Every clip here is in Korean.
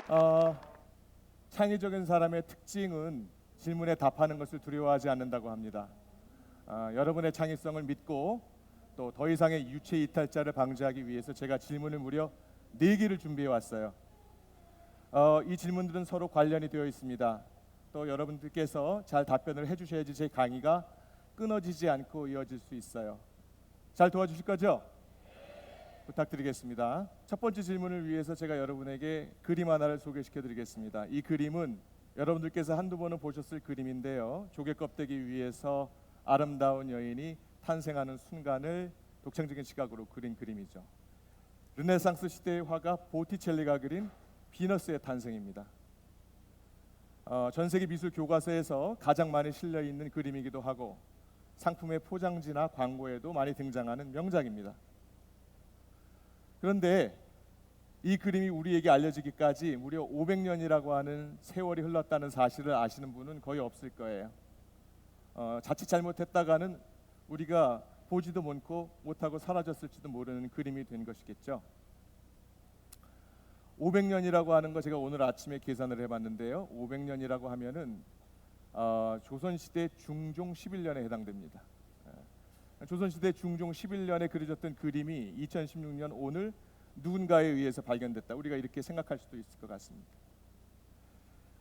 어, 창의적인 사람의 특징은 질문에 답하는 것을 두려워하지 않는다고 합니다. 여러분의 창의성을 믿고 또 더 이상의 유체 이탈자를 방지하기 위해서 제가 질문을 무려 4개를 준비해 왔어요. 이 질문들은 서로 관련이 되어 있습니다. 또 여러분들께서 잘 답변을 해주셔야지 제 강의가 끊어지지 않고 이어질 수 있어요. 잘 도와주실 거죠? 부탁드리겠습니다. 첫 번째 질문을 위해서 제가 여러분에게 그림 하나를 소개시켜 드리겠습니다. 이 그림은 여러분들께서 한두 번은 보셨을 그림인데요. 조개 껍데기 위에서 아름다운 여인이 탄생하는 순간을 독창적인 시각으로 그린 그림이죠. 르네상스 시대의 화가 보티첼리가 그린 비너스의 탄생입니다. 전 세계 미술 교과서에서 가장 많이 실려 있는 그림이기도 하고 상품의 포장지나 광고에도 많이 등장하는 명작입니다. 그런데 이 그림이 우리에게 알려지기까지 무려 500년이라고 하는 세월이 흘렀다는 사실을 아시는 분은 거의 없을 거예요. 자칫 잘못했다가는 우리가 보지도 못하고 사라졌을지도 모르는 그림이 된 것이겠죠. 500년이라고 하는 거 제가 오늘 아침에 계산을 해봤는데요. 500년이라고 하면은 조선시대 중종 11년에 해당됩니다. 조선시대 중종 11년에 그려졌던 그림이 2016년 오늘 누군가에 의해서 발견됐다. 우리가 이렇게 생각할 수도 있을 것 같습니다.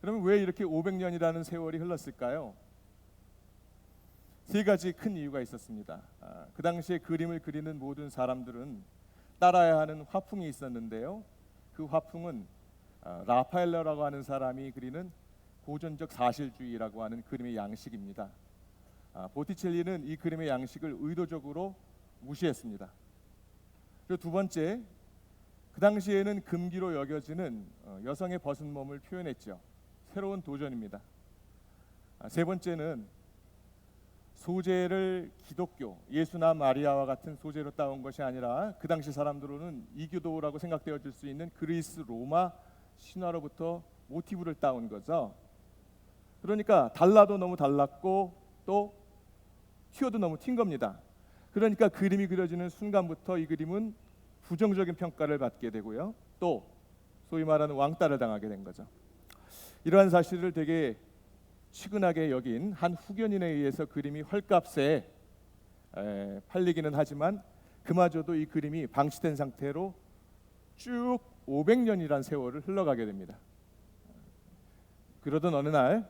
그러면 왜 이렇게 500년이라는 세월이 흘렀을까요? 3가지 큰 이유가 있었습니다. 그 당시에 그림을 그리는 모든 사람들은 따라야 하는 화풍이 있었는데요. 그 화풍은 라파엘로라고 하는 사람이 그리는 고전적 사실주의라고 하는 그림의 양식입니다. 보티첼리는 이 그림의 양식을 의도적으로 무시했습니다. 그리고 두 번째, 그 당시에는 금기로 여겨지는 여성의 벗은 몸을 표현했죠. 새로운 도전입니다. 세 번째는 소재를 기독교, 예수나 마리아와 같은 소재로 따온 것이 아니라 그 당시 사람들로는 이교도라고 생각되어질 수 있는 그리스 로마 신화로부터 모티브를 따온 거죠. 그러니까 달라도 너무 달랐고 또 튀어도 너무 튄 겁니다. 그러니까 그림이 그려지는 순간부터 이 그림은 부정적인 평가를 받게 되고요. 또 소위 말하는 왕따를 당하게 된 거죠. 이러한 사실을 되게 치근하게 여긴 한 후견인에 의해서 그림이 헐값에 팔리기는 하지만 그마저도 이 그림이 방치된 상태로 쭉 500년이란 세월을 흘러가게 됩니다. 그러던 어느 날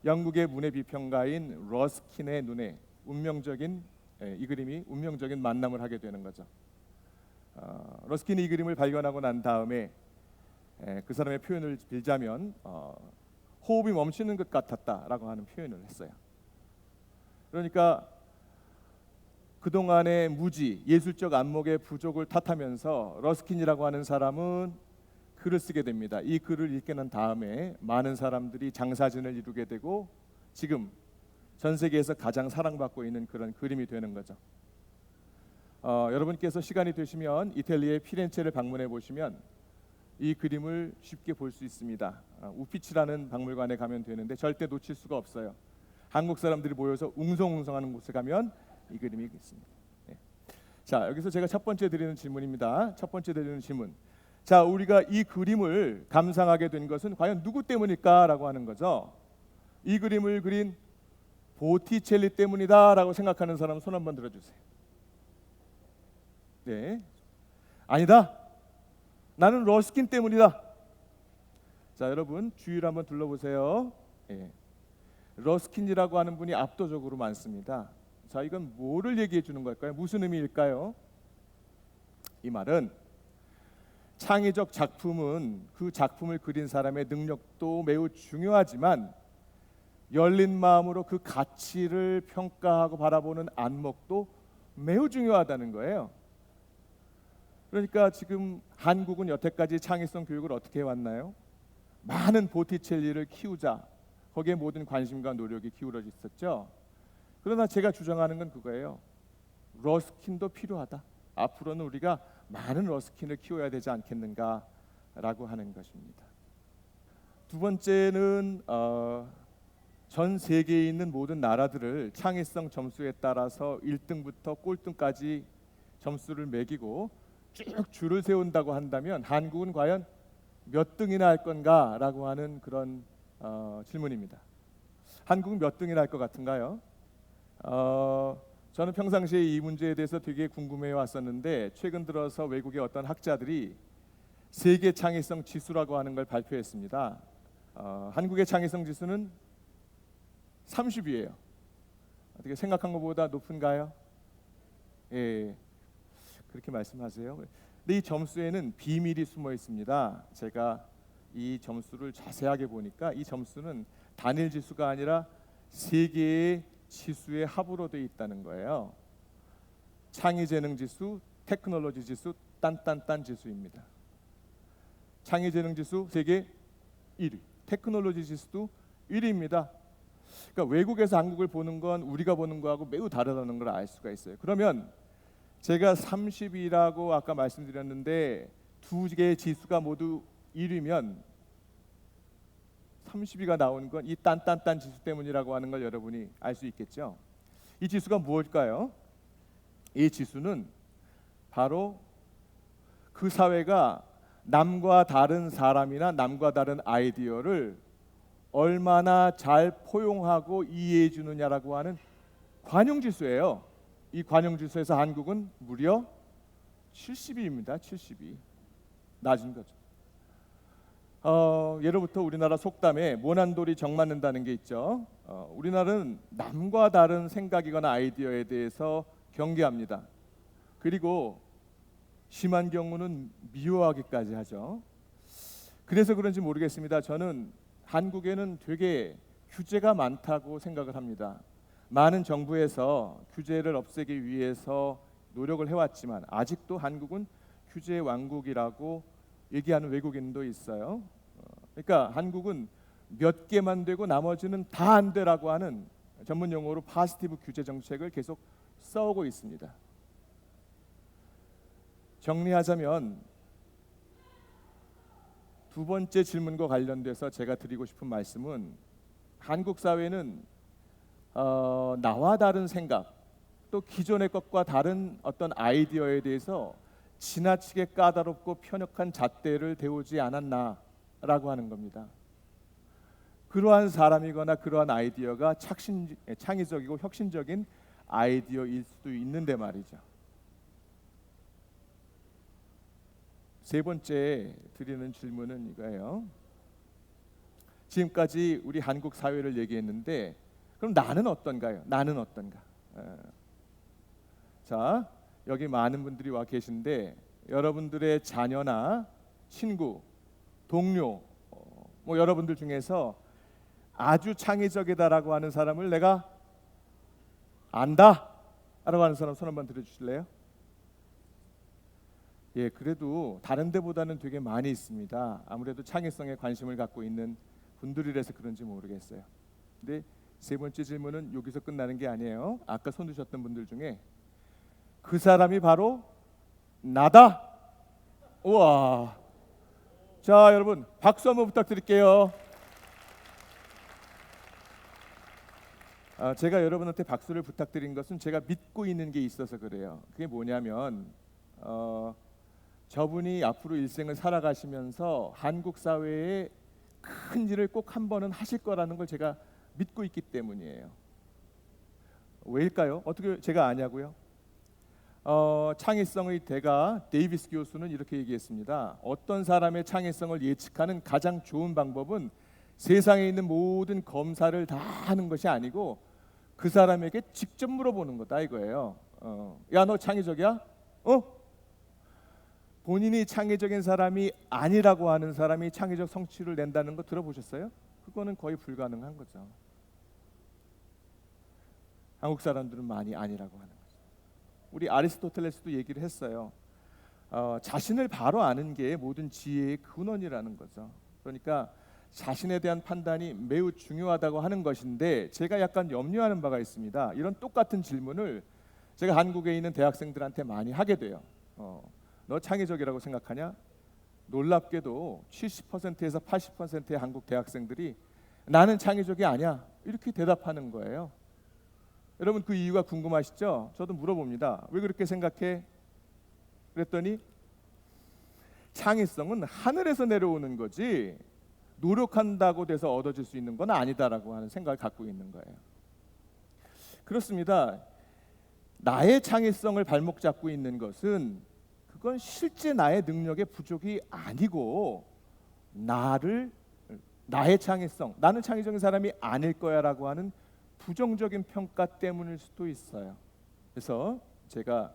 영국의 문예 비평가인 러스킨의 눈에 이 그림이 운명적인 만남을 하게 되는 거죠. 러스킨이 이 그림을 발견하고 난 다음에 그 사람의 표현을 빌자면 호흡이 멈추는 것 같았다라고 하는 표현을 했어요. 그러니까 그동안의 무지, 예술적 안목의 부족을 탓하면서 러스킨이라고 하는 사람은 글을 쓰게 됩니다. 이 글을 읽게 난 다음에 많은 사람들이 장사진을 이루게 되고 지금 전 세계에서 가장 사랑받고 있는 그런 그림이 되는 거죠. 여러분께서 시간이 되시면 이탈리아의 피렌체를 방문해 보시면 이 그림을 쉽게 볼 수 있습니다. 우피치라는 박물관에 가면 되는데 절대 놓칠 수가 없어요. 한국 사람들이 모여서 웅성웅성하는 곳에 가면 이 그림이 있습니다. 네. 자, 여기서 제가 첫 번째 드리는 질문입니다. 첫 번째 드리는 질문. 자, 우리가 이 그림을 감상하게 된 것은 과연 누구 때문일까라고 하는 거죠. 이 그림을 그린 보티첼리 때문이다라고 생각하는 사람 손 한번 들어주세요. 네, 아니다. 나는 러스킨 때문이다. 자, 여러분 주위를 한번 둘러보세요. 러스킨이라고 하는 분이 압도적으로 많습니다. 자, 이건 뭐를 얘기해 주는 걸까요? 무슨 의미일까요? 이 말은 창의적 작품은 그 작품을 그린 사람의 능력도 매우 중요하지만 열린 마음으로 그 가치를 평가하고 바라보는 안목도 매우 중요하다는 거예요. 그러니까 지금 한국은 여태까지 창의성 교육을 어떻게 해왔나요? 많은 보티첼리를 키우자. 거기에 모든 관심과 노력이 기울어져 있었죠. 그러나 제가 주장하는 건 그거예요. 러스킨도 필요하다. 앞으로는 우리가 많은 러스킨을 키워야 되지 않겠는가라고 하는 것입니다. 두 번째는 전 세계에 있는 모든 나라들을 창의성 점수에 따라서 1등부터 꼴등까지 점수를 매기고 쭉 줄을 세운다고 한다면 한국은 과연 몇 등이나 할 건가라고 하는 그런 질문입니다. 한국은 몇 등이나 할 것 같은가요? 저는 평상시에 이 문제에 대해서 되게 궁금해 왔었는데 최근 들어서 외국의 어떤 학자들이 세계 창의성 지수라고 하는 걸 발표했습니다. 한국의 창의성 지수는 30이에요. 어떻게 생각한 것보다 높은가요? 예, 그렇게 말씀하세요. 근데 이 점수에는 비밀이 숨어 있습니다. 제가 이 점수를 자세하게 보니까 이 점수는 단일 지수가 아니라 세 개의 지수의 합으로 되어 있다는 거예요. 창의재능 지수, 테크놀로지 지수, 딴딴딴 지수입니다. 창의재능 지수 세계 1위, 테크놀로지 지수도 1위입니다. 그러니까 외국에서 한국을 보는 건 우리가 보는 거하고 매우 다르다는 걸 알 수가 있어요. 그러면 제가 30이라고 아까 말씀드렸는데 두 개의 지수가 모두 1위면 30위가 나온 건 이 딴딴딴 지수 때문이라고 하는 걸 여러분이 알 수 있겠죠. 이 지수가 무엇일까요? 이 지수는 바로 그 사회가 남과 다른 사람이나 남과 다른 아이디어를 얼마나 잘 포용하고 이해해 주느냐라고 하는 관용지수예요. 이 관용지수에서 한국은 무려 70위입니다. 70위. 낮은 거죠. 예로부터 우리나라 속담에 모난돌이 정 맞는다는 게 있죠. 우리나라는 남과 다른 생각이거나 아이디어에 대해서 경계합니다. 그리고 심한 경우는 미워하기까지 하죠. 그래서 그런지 모르겠습니다. 저는 한국에는 되게 규제가 많다고 생각을 합니다. 많은 정부에서 규제를 없애기 위해서 노력을 해왔지만 아직도 한국은 규제 왕국이라고 얘기하는 외국인도 있어요. 그러니까 한국은 몇 개만 되고 나머지는 다 안 되라고 하는 전문 용어로 파시티브 규제 정책을 계속 써오고 있습니다. 정리하자면 두 번째 질문과 관련돼서 제가 드리고 싶은 말씀은 한국 사회는 나와 다른 생각 또 기존의 것과 다른 어떤 아이디어에 대해서 지나치게 까다롭고 편협한 잣대를 대우지 않았나라고 하는 겁니다. 그러한 사람이거나 그러한 아이디어가 창의적이고 혁신적인 아이디어일 수도 있는데 말이죠. 세 번째 드리는 질문은 이거예요. 지금까지 우리 한국 사회를 얘기했는데 그럼 나는 어떤가요? 나는 어떤가? 자, 여기 많은 분들이 와 계신데 여러분들의 자녀나 친구, 동료, 뭐 여러분들 중에서 아주 창의적이다라고 하는 사람을 내가 안다라고 하는 사람 손 한번 들어주실래요? 예, 그래도 다른 데보다는 되게 많이 있습니다. 아무래도 창의성에 관심을 갖고 있는 분들이라서 그런지 모르겠어요. 근데 세 번째 질문은 여기서 끝나는 게 아니에요. 아까 손 드셨던 분들 중에 그 사람이 바로 나다. 우와. 자, 여러분 박수 한번 부탁드릴게요. 제가 여러분한테 박수를 부탁드린 것은 제가 믿고 있는 게 있어서 그래요. 그게 뭐냐면 저분이 앞으로 일생을 살아가시면서 한국 사회에 큰 일을 꼭 한 번은 하실 거라는 걸 제가 믿고 있기 때문이에요. 왜일까요? 어떻게 제가 아냐고요? 창의성의 대가 데이비스 교수는 이렇게 얘기했습니다. 어떤 사람의 창의성을 예측하는 가장 좋은 방법은 세상에 있는 모든 검사를 다 하는 것이 아니고 그 사람에게 직접 물어보는 거다 이거예요. 야, 너 창의적이야? 본인이 창의적인 사람이 아니라고 하는 사람이 창의적 성취를 낸다는 거 들어보셨어요? 그거는 거의 불가능한 거죠. 한국 사람들은 많이 아니라고 하는 거죠. 우리 아리스토텔레스도 얘기를 했어요. 자신을 바로 아는 게 모든 지혜의 근원이라는 거죠. 그러니까 자신에 대한 판단이 매우 중요하다고 하는 것인데 제가 약간 염려하는 바가 있습니다. 이런 똑같은 질문을 제가 한국에 있는 대학생들한테 많이 하게 돼요. 너 창의적이라고 생각하냐? 놀랍게도 70%에서 80%의 한국 대학생들이 나는 창의적이 아니야 이렇게 대답하는 거예요. 여러분 그 이유가 궁금하시죠? 저도 물어봅니다. 왜 그렇게 생각해? 그랬더니 창의성은 하늘에서 내려오는 거지 노력한다고 돼서 얻어질 수 있는 건 아니다라고 하는 생각을 갖고 있는 거예요. 그렇습니다. 나의 창의성을 발목 잡고 있는 것은 그건 실제 나의 능력의 부족이 아니고 나의 창의성, 나는 창의적인 사람이 아닐 거야라고 하는 부정적인 평가 때문일 수도 있어요. 그래서 제가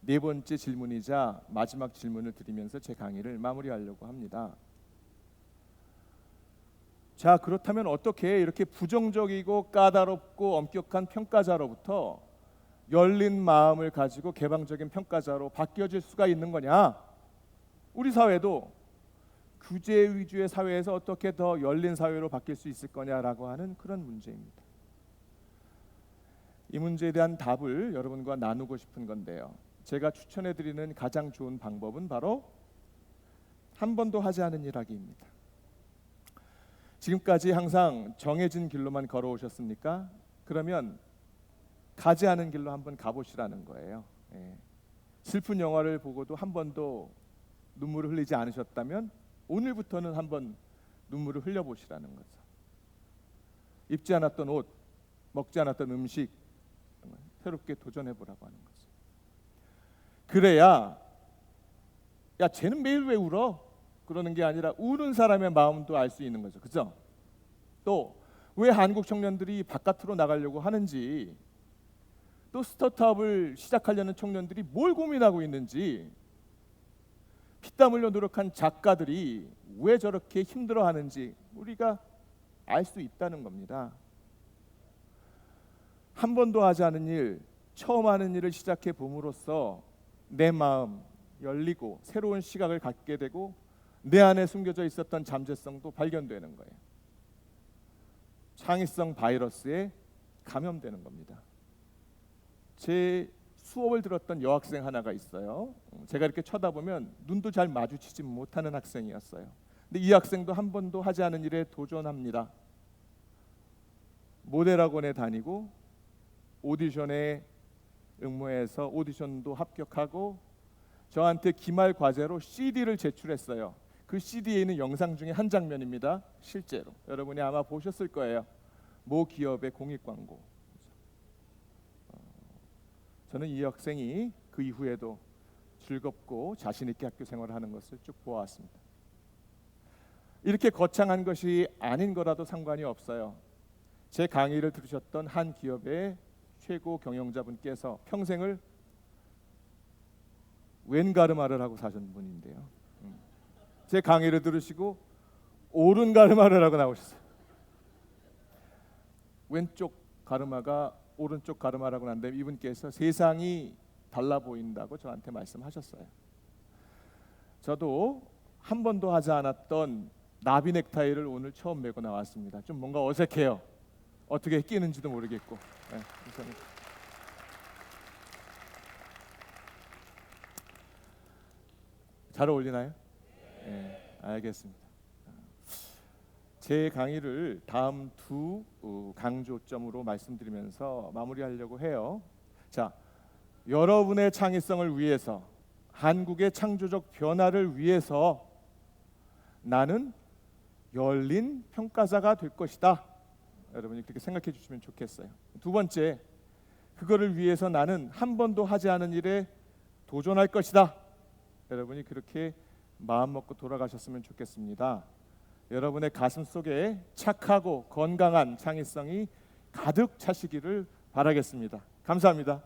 네 번째 질문이자 마지막 질문을 드리면서 제 강의를 마무리하려고 합니다. 자, 그렇다면 어떻게 이렇게 부정적이고 까다롭고 엄격한 평가자로부터 열린 마음을 가지고 개방적인 평가자로 바뀌어질 수가 있는 거냐? 우리 사회도 규제 위주의 사회에서 어떻게 더 열린 사회로 바뀔 수 있을 거냐라고 하는 그런 문제입니다. 이 문제에 대한 답을 여러분과 나누고 싶은 건데요. 제가 추천해드리는 가장 좋은 방법은 바로 한 번도 하지 않은 일 하기입니다. 지금까지 항상 정해진 길로만 걸어오셨습니까? 그러면 가지 않은 길로 한번 가보시라는 거예요. 슬픈 영화를 보고도 한 번도 눈물을 흘리지 않으셨다면 오늘부터는 한번 눈물을 흘려보시라는 거죠. 입지 않았던 옷, 먹지 않았던 음식 새롭게 도전해보라고 하는 거죠. 그래야 야 쟤는 매일 왜 울어? 그러는 게 아니라 우는 사람의 마음도 알 수 있는 거죠. 그죠? 또 왜 한국 청년들이 바깥으로 나가려고 하는지, 또 스타트업을 시작하려는 청년들이 뭘 고민하고 있는지, 피땀 흘려 노력한 작가들이 왜 저렇게 힘들어하는지 우리가 알 수 있다는 겁니다. 한 번도 하지 않은 일, 처음 하는 일을 시작해 봄으로써 내 마음 열리고 새로운 시각을 갖게 되고 내 안에 숨겨져 있었던 잠재성도 발견되는 거예요. 창의성 바이러스에 감염되는 겁니다. 제 수업을 들었던 여학생 하나가 있어요. 제가 이렇게 쳐다보면 눈도 잘 마주치지 못하는 학생이었어요. 근데 이 학생도 한 번도 하지 않은 일에 도전합니다. 모델학원에 다니고 오디션에 응모해서 오디션도 합격하고 저한테 기말 과제로 CD를 제출했어요. 그 CD에 있는 영상 중에 한 장면입니다. 실제로 여러분이 아마 보셨을 거예요. 모 기업의 공익 광고. 저는 이 학생이 그 이후에도 즐겁고 자신 있게 학교 생활을 하는 것을 쭉 보아왔습니다. 이렇게 거창한 것이 아닌 거라도 상관이 없어요. 제 강의를 들으셨던 한 기업의 최고 경영자분께서 평생을 왼가르마를 하고 사신 분인데요. 제 강의를 들으시고 오른 가르마를 하고 나오셨어요. 왼쪽 가르마가 오른쪽 가르마라고 하는데 이분께서 세상이 달라 보인다고 저한테 말씀하셨어요. 저도 한 번도 하지 않았던 나비 넥타이를 오늘 처음 메고 나왔습니다. 좀 뭔가 어색해요. 어떻게 끼는지도 모르겠고. 네, 감사합니다. 잘 어울리나요? 네, 알겠습니다. 제 강의를 다음 두 강조점으로 말씀드리면서 마무리하려고 해요. 자, 여러분의 창의성을 위해서, 한국의 창조적 변화를 위해서 나는 열린 평가자가 될 것이다. 여러분이 그렇게 생각해 주시면 좋겠어요. 두 번째, 그거를 위해서 나는 한 번도 하지 않은 일에 도전할 것이다. 여러분이 그렇게 마음 먹고 돌아가셨으면 좋겠습니다. 여러분의 가슴 속에 착하고 건강한 창의성이 가득 차시기를 바라겠습니다. 감사합니다.